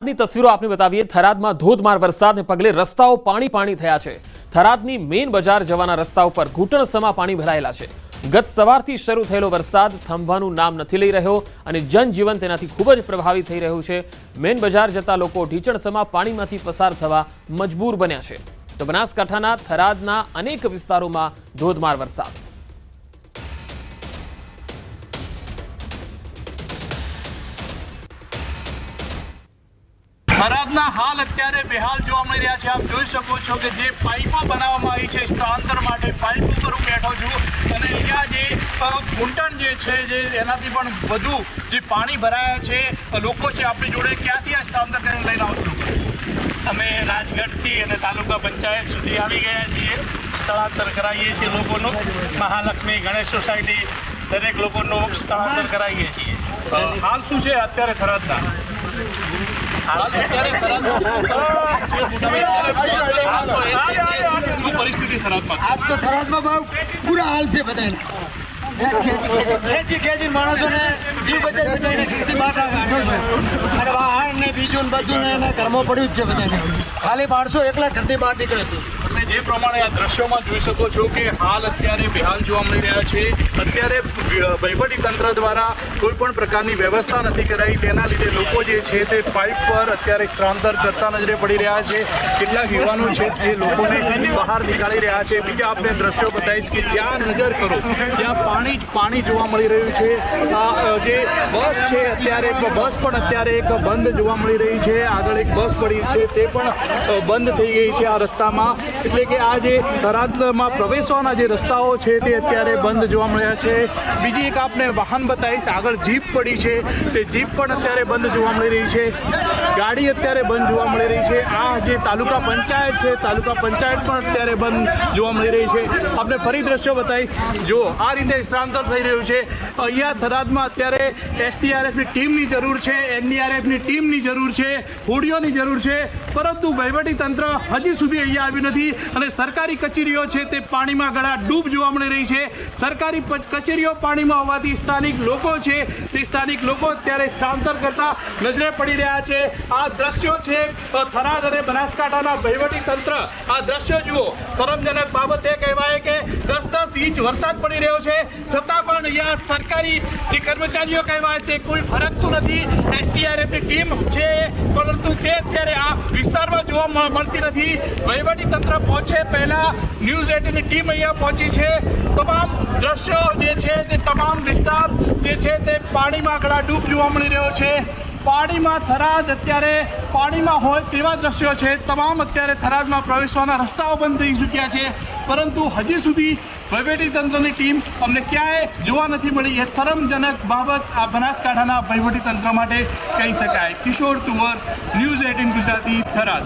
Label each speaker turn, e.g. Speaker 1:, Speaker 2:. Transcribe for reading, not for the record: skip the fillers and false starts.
Speaker 1: ની તસવીરો આપને બતાવીએ। થરાદમાં ધોધમાર વરસાદને પગલે રસ્તાઓ પાણી થયા છે। થરાદની મેઇન બજાર જવાના રસ્તા ઉપર ઘૂંટણસમા પાણી ભરાયેલા છે। ગત સવારથી શરૂ થયેલો વરસાદ થંભવાનું નામ નથી લઈ રહ્યો અને જનજીવન તેનાથી ખૂબ જ પ્રભાવિત થઈ રહ્યું છે। મેઇન બજાર જતા લોકો ઢીચણસમા પાણીમાંથી પસાર થવા મજબૂર બન્યા છે। તો બનાસકાંઠાના થરાદના અનેક વિસ્તારોમાં ધોધમાર વરસાદ।
Speaker 2: થરાદના હાલ અત્યારે બેહાલ જોવા મળી રહ્યા છે। આપ જોઈ શકો છો કે જે પાઇપો બનાવવામાં આવી છે સ્થળાંતર માટે પાઇપ ઉપર હું બેઠો છું અને અહીંયા જે ઘૂંટણ જે છે જે એનાથી પણ વધુ જે પાણી ભરાયા છે લોકો છે આપણી જોડે। ક્યાંથી આ સ્થળાંતર કરીને લઈને આવો છો?
Speaker 3: અમે રાજગઢથી અને તાલુકા પંચાયત સુધી આવી ગયા છીએ। સ્થળાંતર કરાવીએ છીએ લોકોનું। મહાલક્ષ્મી ગણેશ સોસાયટી દરેક લોકોનું સ્થળાંતર કરાવીએ છીએ।
Speaker 2: હાલ શું છે અત્યારે થરાદના? પરિસ્થિતિ થરાદમાં
Speaker 4: આજ તો થરાદમાં બહુ બુરા હાલ છે બધાને। ખેંચી માણસોને જીવ બચાવીને ખેતી માટે કાઢો છે અને વાહન ને બીજું ને બધું ને એને ઘરમાં પડ્યું જ છે બધાને। ખાલી માણસો એકલા ઘરથી બહાર નીકળે છે।
Speaker 2: તમે જે પ્રમાણે આ દ્રશ્યોમાં જોઈ શકો છો કે હાલ અત્યારે બેહાલ જોવા મળી રહ્યા છે। અત્યારે વહીવટી તંત્ર દ્વારા કોઈ પણ પ્રકારની વ્યવસ્થા નથી કરાઈ, તેના લીધે લોકો જે છે તે પાઇપ પર અત્યારે સ્થળાંતર કરતા નજરે પડી રહ્યા છે। કેટલાક યુવાનો છે જે લોકોને બહાર નીકાળી રહ્યા છે। બીજા આપણે દ્રશ્યો બતાવીશ કે જ્યાં નજર કરો ત્યાં પાણી જોવા મળી રહ્યું છે। આ જે બસ છે અત્યારે બસ પણ અત્યારે એક બંધ જોવા મળી રહી છે। આગળ એક બસ પડી છે તે પણ બંધ થઈ ગઈ છે આ રસ્તામાં। એટલે કે આ જે થરાદમાં પ્રવેશવાના જે રસ્તાઓ છે તે અત્યારે બંધ જોવા મળ્યા છે। બીજી એક આપણે વાહન બતાવીશ, આગળ જીપ પડી છે તે જીપ પણ અત્યારે બંધ જોવા મળી રહી છે। ગાડી અત્યારે બંધ જોવા મળી રહી છે। આ જે તાલુકા પંચાયત છે તાલુકા પંચાયત પણ અત્યારે બંધ જોવા મળી રહી છે। આપણે ફરી દ્રશ્યો બતાવીશ। જો આ રીતે સ્થળાંતર થઈ રહ્યું છે। અહીંયા થરાદમાં અત્યારે એસડીઆરએફની ટીમની જરૂર છે, એનડીઆરએફની ટીમની જરૂર છે, હોડીઓની જરૂર છે, પરંતુ વહીવટી તંત્ર હજી સુધી અહીંયા આવ્યું નથી અને સરકારી કચેરીઓ છે તે પાણીમાં ગળા ડૂબ જોવા મળી રહી છે। સરકારી કચેરીઓ પાણીમાં હોવાથી સ્થાનિક લોકો છે તે સ્થાનિક લોકો અત્યારે સ્થળાંતર કરતા નજરે પડી રહ્યા છે। આ દ્રશ્યો છે થરાદ અને બનાસકાંઠાના વહીવટી તંત્ર। આ દ્રશ્યો જુઓ, શરમજનક બાબત એ કહેવાય કે 10-10 ઇંચ વરસાદ પડી રહ્યો છે છતાં પણ અહીંયા સરકારી જે કર્મચારીઓ કહેવાય તે કોઈ ફરકતું નથી। એસડીઆરએફની ટીમ છે પરંતુ તે અત્યારે આ વિસ્તારમાં જોવા મળતી નથી। વહીવટી તંત્ર પહોંચે પહેલા ન્યૂઝ 18ની ટીમ અહીંયા પહોંચી છે। તમામ દ્રશ્યો જે છે તે તમામ વિસ્તાર જે છે તે પાણીમાં ગળાડૂબ જોવા મળી રહ્યો છે। પાણીમાં થરાદ અત્યારે પાણીમાં હોય તેવા દ્રશ્યો છે। તમામ અત્યારે થરાદમાં પ્રવેશવાના રસ્તાઓ બંધ થઈ ચૂક્યા છે પરંતુ હજી સુધી વહીવટી તંત્રની ટીમ અમને ક્યાંય જોવા નથી મળી। એ શરમજનક બાબત આ બનાસકાંઠાના વહીવટી તંત્ર માટે કહી શકાય। કિશોર તુવર, ન્યૂઝ 18 ગુજરાતી, થરાદ।